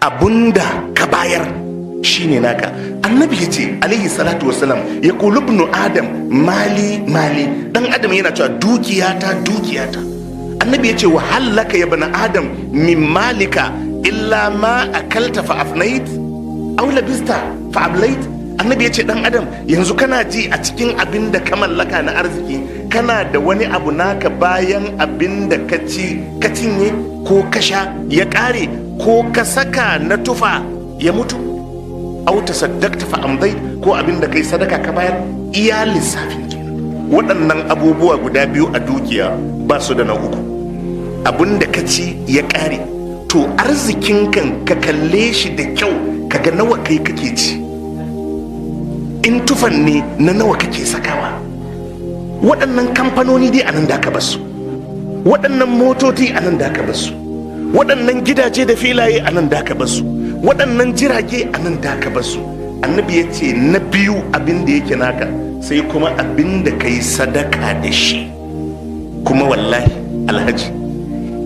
abunda ka bayar shine naka. Annabi ya ce alaihi salatu wasalam, ya kulu ibnu adam mali mali, dan adam yana cewa dukiyata dukiyata. Annabi ya ce wa hallaka ya bani adam min malika illa ma akalta fa afnait aw labista fa ablait. Annabi ya ce dan adam, yanzu kana ji a cikin abin da ka mallaka na arziki kana da wani abu naka bayan abin da ka ci ka cinye ko ka sha ya kare ko ka saka na tufa ya mutu, au tasaddaqta fa amdai, ko abin da kai sadaka ka bayar. Iya lissafin kenan. Waɗannan abubuwa guda biyu a dukiya ba su da na uku. Abin da ka ci ya kare, to arzikin kan ka kalle shi da kyau kaga nawa kai kake ci, in tufan ne na nawa kake sakawa. Waɗannan kamfanoni dai anan da ka basu, waɗannan motoci anan da ka basu, waɗannan gidaje da filaye anan da ka basu, waɗannan jirage anan da ka basu. Annabi ya ce na biyu abin da yake naka sai kuma abin da kai sadaka da shi. Kuma wallahi alhaji,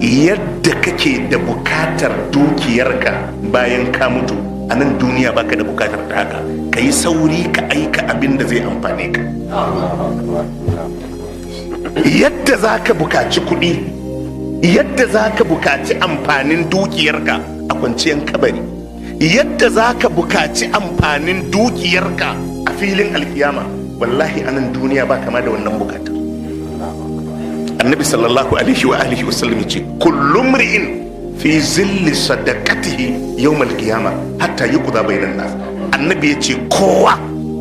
yadda kake da bukatar dukiyarka bayan ka mutu a nan duniya, baka da bukatar ta haka. Ka yi sauri ka aika abin da zai amfane ka. Yadda za ka bukaci kuɗi, yadda za ka bukaci amfanin dukiyarka a kwanciyar kabari, yadda za ka bukaci amfanin dukiyarka a filin alkiyama, wallahi a nan duniya ba kama da wannan bukatar. Annabi sallallahu alaihi wa alihi wa sallam yace kullum ri'in fi zilli sadaqatihi yawm al-qiyama hatta yuqda bainan nas. Annabi yace kowa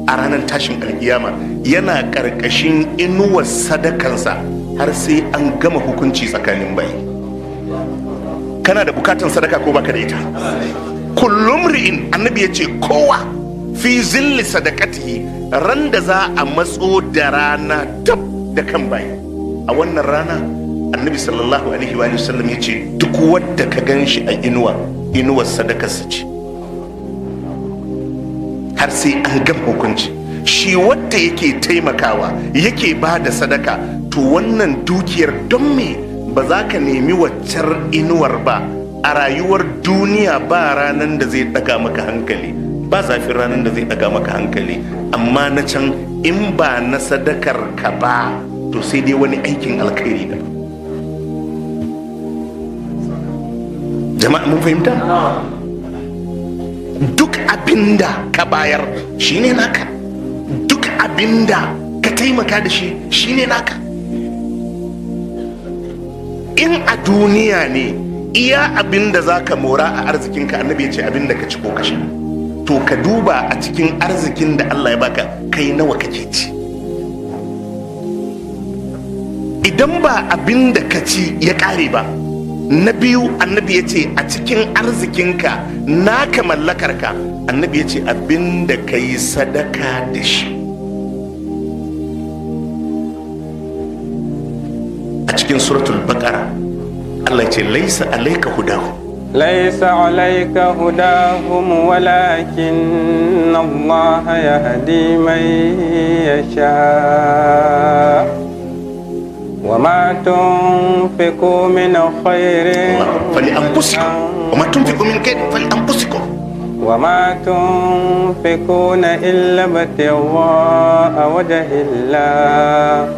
a ranar tashin alkiyama yana karkashin inuwar sadakansa har sai an gama hukunci tsakanin bayi. Kana da bukatan sadaka ko baka da ita? Kullum ri'in, annabi yace kowa fi zilli sadaqatihi, ran da za a matso da rana tab da kan bayi. A wannan rana annabi sallallahu alaihi wa sallam ya ce duk wadda ka gan shi a inuwar sadakarsa ce har sai an gama hukunci. Shi wadda yake taimakawa yake ba da sadaka, to wannan dukiyar don me ba za ka nemi waccar inuwar ba? A rayuwar duniya ba ranar da zai daga maka hankali, ba zafin ranar da zai daga maka hankali, amma na can in ba na sadakar ka ba to sai dai wani aikin alkhairi da. Jama'a mun fahimta? Duk abinda ka bayar shine naka, duk abinda ka taimaka da shi shine naka. In a duniya ne iya abinda za ka mora a arzikinka, annabi ya ce abinda ka ci ko ka sha, to ka duba a cikin arzikin da Allah ya baka kai nawa kake ci. Idan ba abin da ka ci ya ƙare ba, na biyu annabi ya ce a cikin arzikinka naka mallakarka, annabi ya ce abin da ka yi sadaka da shi. A cikin suratul baqara Allah ya ce laisa alaika hudahu, laisa alaika hudahum walakin Allah yahdi man yasha. وما تنفقوا من خير فلأنفسكم وما تنفقوا من خير فلأنفسكم وما تنفقون إلا ابتغاء وجه الله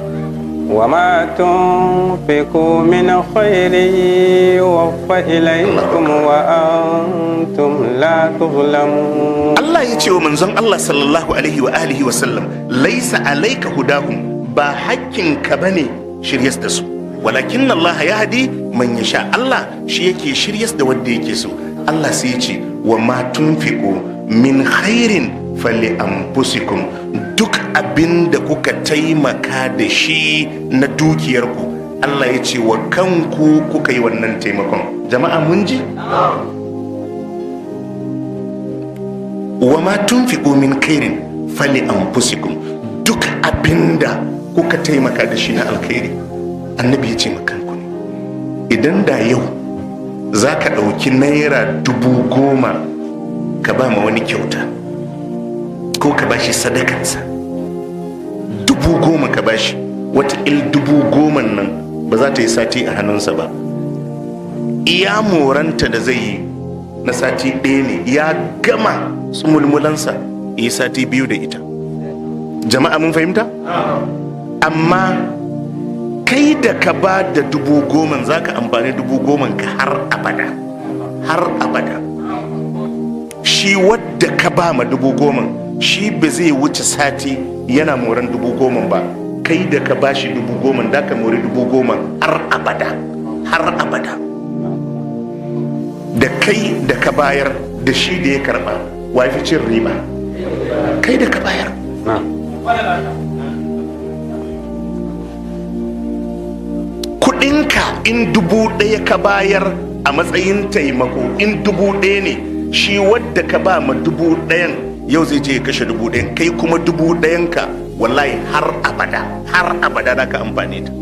وما تنفقوا من خير يوفى إليكم وأنتم لا تظلمون. الله يتي ومنزل الله صلى الله عليه وآله وسلم ليس عليك هداهم، با حقك بني shiryas da su, walakin Allah ya hadi man yasha. Allah shi yake shiryas da wanda yake so. Allah sai ya ce wa ma tunfiqu min khairin fali anfusikum, duk abin da kuka taimaka da shi na dukiyarku, Allah ya ce wa kanku kuka yi wannan taimakon. Jama'a mun ji? Wa ma tunfiqu min khairin fali anfusikum, duk abinda kuka taimaka da shi na alkhairi, annabi ya ce makanku ne. Idan da yau za ka ɗauki naira 10,000 ka ba ma wani kyauta ko ka bashi sadakansa, 10,000 ka bashi, wata 10,000 nan ba za ta yi sati a hannunsa ba. Iya moranta da zai yi na sati ɗaya ne ya gama tsumulmulansa yi sati 2 da ita. Jama'a mun fahimta? Amma kai da ka ba da 10,000 za ka amfani 10,000 ka har abada, har abada. Shi wadda ka ba ma 10,000 shi ba zai wuce sati yana moran 10,000 ba. Kai da ka ba shi 10,000 da ka mori 10,000 har abada, har abada. Da kai da ka bayar da shi da ya karba wa fi cin riba? Kai da ka bayar. Kudinka in 1,000 ka bayar a matsayin taimako, in 1,000 ne, shi wadda ka ba ma 1,000 yau zai je ya kashe 1,000, kai kuma 1,000 ka wallahi har abada da ka amfani ta.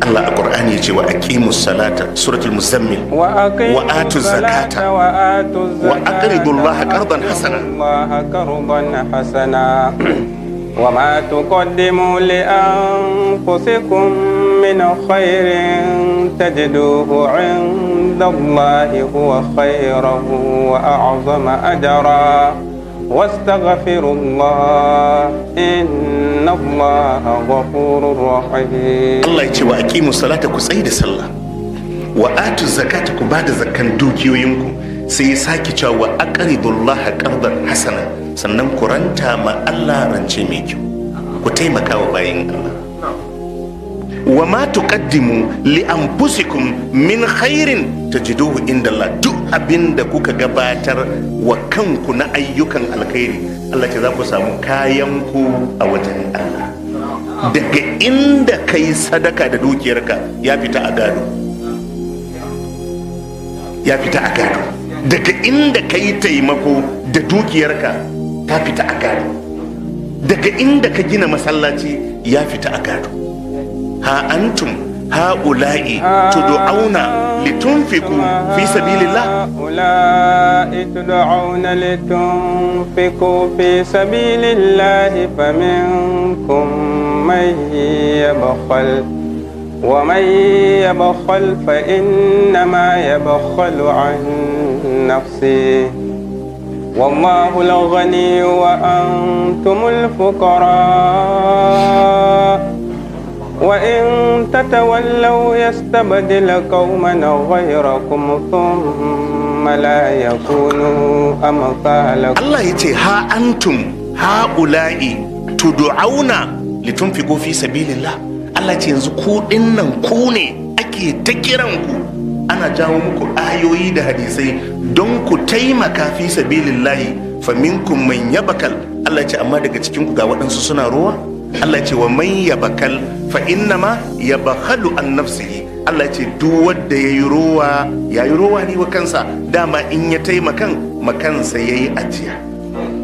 Allah a Qur'ani ya ce wa aqimus salata suratul muzammil wa atu zakata wa aqridu Allah qardan hasana wa ma tuqaddimu li anfusikum min khairin tajiduhu 'inda Allah huwa khayran wa a'zama ajra واستغفروا الله إن الله غفور رحيم. الله يجوا أقيموا الصلاة كسيد الصلاة وآتوا الزكاة كبعد زكاة دوكيوينكم سيساكي جوا وأقرضوا الله قرضا حسنا سنن كرنتا ما الله رنجي ميكو كتيمكا وباين الله وما تقدموا لأنفسكم من خير تجدوه عند الله duk abinda kuka gabatar wa kanku na ayyukan alkhairi Allah ce za ku samu kayan ku a wajen Allah. Daga inda kai sadaka da dukiyarka ya fita a gado, ya fita a gado. Daga inda kai taimako da dukiyarka ta fita a gado. Daga inda ka gina masallaci ya fita a gado. Ha antum ha'ula'i tud'auna litunfiqu fi sabilillah ha'ula'i tud'auna litunfiqu fi sabilillah faminkum man yabkhal wa man yabkhal fa innama yabkhalu an nafsihi wallahu al-ghani wa antumul fuqara وإن تتولوا يستبدل قوما غيركم ثم لا يكونوا أمثالكم. الله يتي ها أنتم هؤلاء تدعون لتنفقوا في سبيل الله. الله يتي ينزكو إنن كوني أكي تكيرنكو أنا جاومكو آيوي ده حديثي دونكو تيمكا في سبيل الله فمنكم من يبكل. الله يتي أما دقا تكينكو غاوة سنة روح. Allah ce wa man yabakal fa innama yabakhalu an nafsihi. Allah ce duk wanda yayi rowa ne wa kansa, dama in ya taimakan makansa yayi ajiya.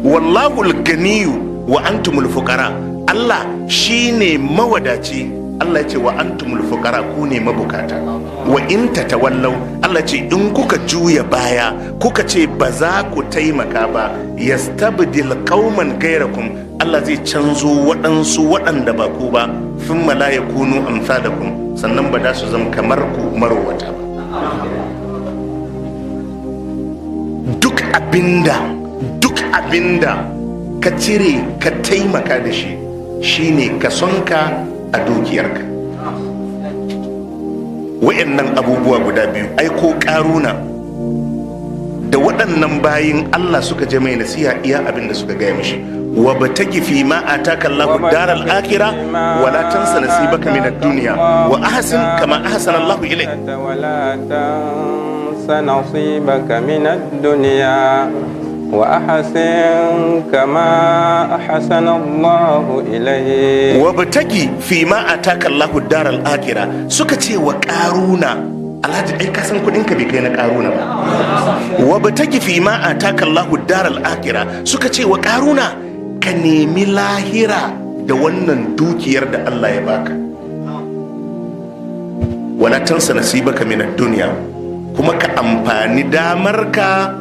Wallahu al-ganiyyu wa antumul fuqara. Allah shine mawadaci. Allah ce wa antumul fuqara, ku ne mabukata. Wa in tatawallau, Allah ce in kuka juya baya kuka ce ba za ku taimaka ba, yastabdil qauman gairakum, Allah zai canzo waɗansu waɗanda ba ku ba, fin la yakunu amsalakum, sannan ba da su zama kamar ku marwata ba. Duk abinda ka cire ka taimaka da shi shine ka sonka a dukiyarka. Wa'annan abubuwa guda biyu, aiko karuna da waɗannan bayin Allah suka je mai nasiha iya abinda suka gaya mishi. Wa batagi fi ma ataka Allahu daral akhirah wa la tansa nasibaka min ad-dunya wa ahsin kama ahsana Allahu ilayk. Wa la tansa nasibaka min ad-dunya wa ahsin kama ahsana Allahu ilayk. Wa batagi fi ma ataka Allahu daral akhirah, suka ce wa karuna, Alhaji ai ka san kudin ka bai kai na karuna ba. Wa batagi fi ma ataka Allahu daral akhirah, suka ce wa karuna ka nemi lahira da wannan dukiyar da Allah ya baka. Wala tansa nasibaka min ad-dunya, kuma ka amfani damarka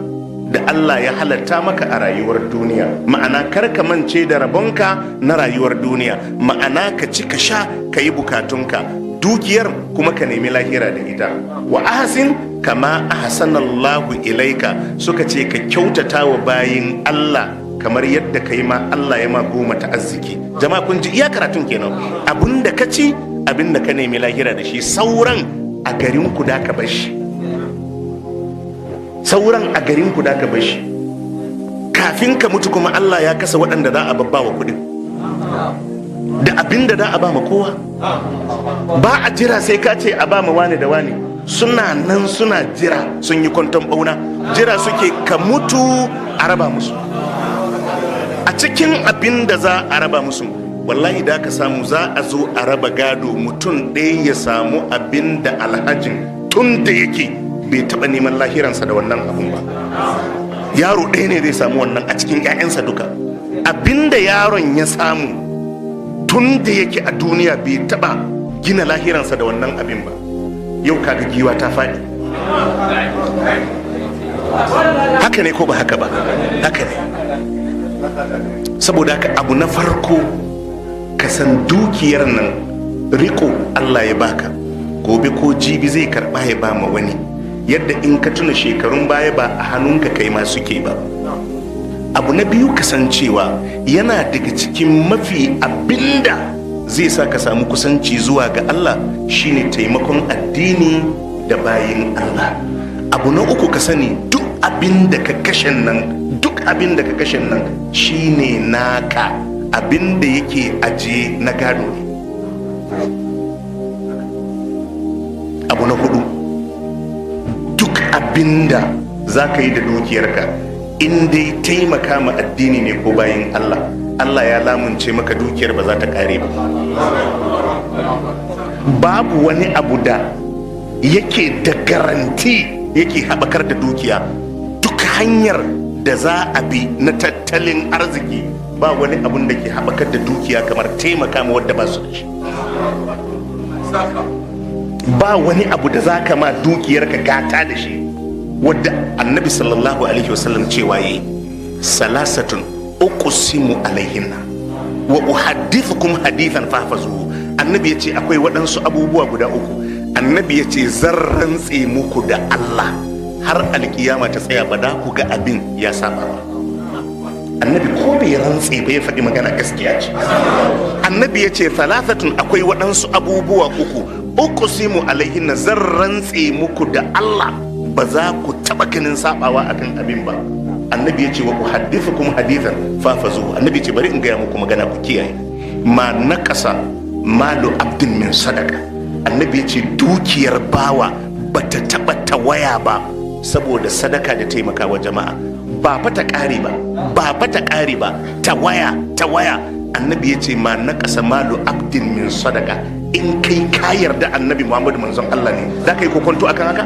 da Allah ya halatta maka a rayuwar duniya. Ma'ana kar ka mance da rabonka na rayuwar duniya, ma'ana ka ci ka sha ka yi bukatunka, dukiyar kuma ka nemi lahira da ita. Wa ahsin kama ahsanallahu ilaika, suka ce ka kyautata wa bayin Allah kamar yadda kai ma Allah ya ma goma ta arziki. Jama'a kun ji iya karatun kenan, abinda ka ci abinda ka nemi lahira da shi, sauran a garin ku da ka bashi, sauran a garin ku da ka bashi. Kafin ka mutu kuma Allah ya kasa waɗanda za a babba wa kuɗin da abinda da a ba ma kowa. Ba a jira sai ka ce a ba ma wani da wani, suna nan suna jira, sun yi kwanton bauna, jira suke ka mutu a raba musu. A cikin abin da za a raba musu, wallahi da ka samu za a zo a raba gado, mutum ɗaya ya samu abin da alhajin tun da yake bai taɓa neman lahiransa da wannan abin ba. Yaro ɗaya ne zai samu wannan a cikin 'ya'yansa duka. Abin da yaron ya samu tun da yake a duniya bai taɓa gina lahiransa da wannan abin ba. Yau kaga giwa ta faɗi. Haka ne ko ba haka ba? Haka ne. Saboda haka abu na farko, ka san dukiyar nan riko Allah ya baka, gobe ko jibi zai karba ya ba ma wani, yadda in ka tuna shekarun baya ba a hannunka kai ma suke ba. Abu na biyu, kasancewa yana daga cikin mafi abinda zai sa ka samu kusanci zuwa ga Allah shine taimakon addini da bayin Allah. Abu na uku, ka sani duk abin da ka kashe nan shine naka, abin da yake aje na gado ne. Abu na hudu, duk abin da za ka yi da dukiyarka in dai taimaka ma addini ne ko bayin Allah, Allah ya lamunce maka dukiyar ba za ta kare ba. Babu wani abu da yake da garanti yake haɓakar da dukiya. Duk hanyar da za a bi na tattalin arziki, ba wani abun da ke haɓakar da dukiya kamar taimaka ma wadda ba su da shi. Ba wani abu da za ka ma dukiyarka gata da shi wadda annabi sallallahu alaihi wasallam cewa yi salasatun uqsimu alaihinna wa uhaddithukum hadithan fahfazuhu. Annabi ya ce akwai waɗansu abubuwa guda uku, annabi ya ce zan rantse muku da Allah har alkiyama ta tsaya ba da ku ga abin ya saba ba. Annabi ko bai rantse ba ya faɗi magana gaskiya ce. Annabi ya ce salasatun, akwai waɗansu abubuwa uku, uqsimu alaihinna, zan rantse muku da Allah ba za ku taɓa ganin sabawa akan abin ba. Annabi ya ce wa uhaddithukum hadithan fafazuhu. Annabi ya ce bari in gaya muku magana ku kiyaye. Ma naqasa malu abdin min sadaka. Annabi ya ce dukiyar bawa bata taɓa tawaya ba saboda sadaka da taimakawa jama'a. Ba fa ta ƙare ba, tawaya. Annabi ya ce ma naqasa malu abdin min sadaka. In kai ka yarda annabi Muhammadu manzon Allah ne, za ka yi kokonto akan haka?